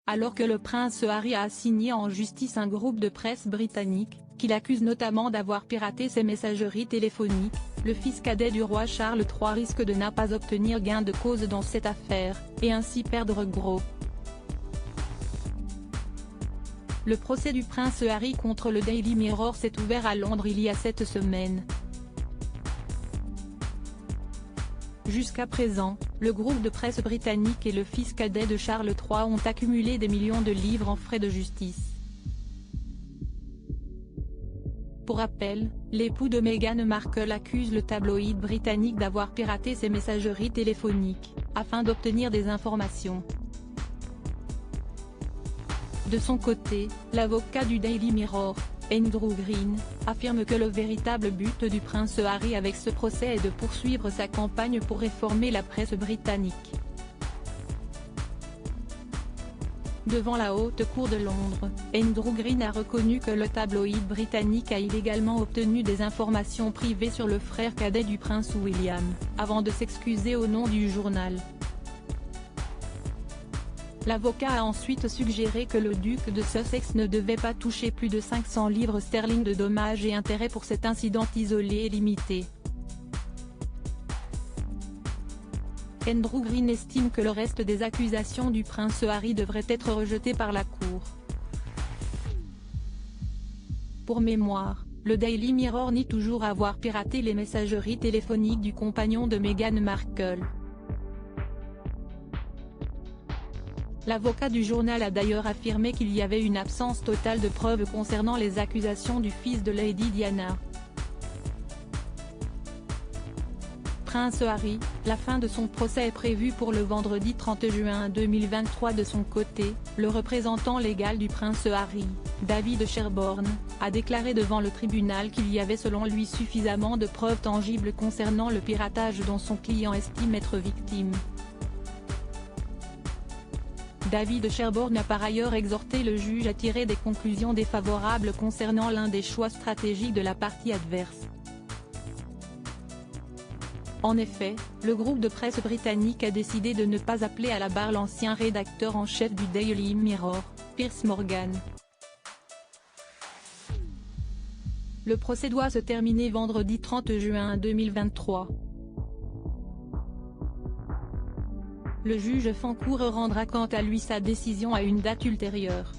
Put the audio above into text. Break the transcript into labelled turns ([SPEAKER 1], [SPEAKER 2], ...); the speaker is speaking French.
[SPEAKER 1] alors que le prince Harry a assigné en justice un groupe de presse britannique, qui l'accuse notamment d'avoir piraté ses messageries téléphoniques. Le fils cadet du roi Charles III risque de ne pas obtenir gain de cause dans cette affaire, et ainsi perdre gros. Le procès du prince Harry contre le Daily Mirror s'est ouvert à Londres il y a 7 semaines. Jusqu'à présent, le groupe de presse britannique et le fils cadet de Charles III ont accumulé des millions de livres en frais de justice. Pour rappel, l'époux de Meghan Markle accuse le tabloïd britannique d'avoir piraté ses messageries téléphoniques, afin d'obtenir des informations. De son côté, l'avocat du Daily Mirror, Andrew Green, affirme que le véritable but du prince Harry avec ce procès est de poursuivre sa campagne pour réformer la presse britannique. Devant la Haute Cour de Londres, Andrew Green a reconnu que le tabloïd britannique a illégalement obtenu des informations privées sur le frère cadet du prince William, avant de s'excuser au nom du journal. L'avocat a ensuite suggéré que le duc de Sussex ne devait pas toucher plus de 500 livres sterling de dommages et intérêts pour cet incident isolé et limité. Andrew Green estime que le reste des accusations du prince Harry devrait être rejeté par la Cour. Pour mémoire, le Daily Mirror nie toujours avoir piraté les messageries téléphoniques du compagnon de Meghan Markle. L'avocat du journal a d'ailleurs affirmé qu'il y avait une absence totale de preuves concernant les accusations du fils de Lady Diana. Prince Harry, la fin de son procès est prévue pour le vendredi 30 juin 2023. De son côté, le représentant légal du prince Harry, David Sherborne, a déclaré devant le tribunal qu'il y avait selon lui suffisamment de preuves tangibles concernant le piratage dont son client estime être victime. David Sherborne a par ailleurs exhorté le juge à tirer des conclusions défavorables concernant l'un des choix stratégiques de la partie adverse. En effet, le groupe de presse britannique a décidé de ne pas appeler à la barre l'ancien rédacteur en chef du Daily Mirror, Piers Morgan. Le procès doit se terminer vendredi 30 juin 2023. Le juge Fancourt rendra quant à lui sa décision à une date ultérieure.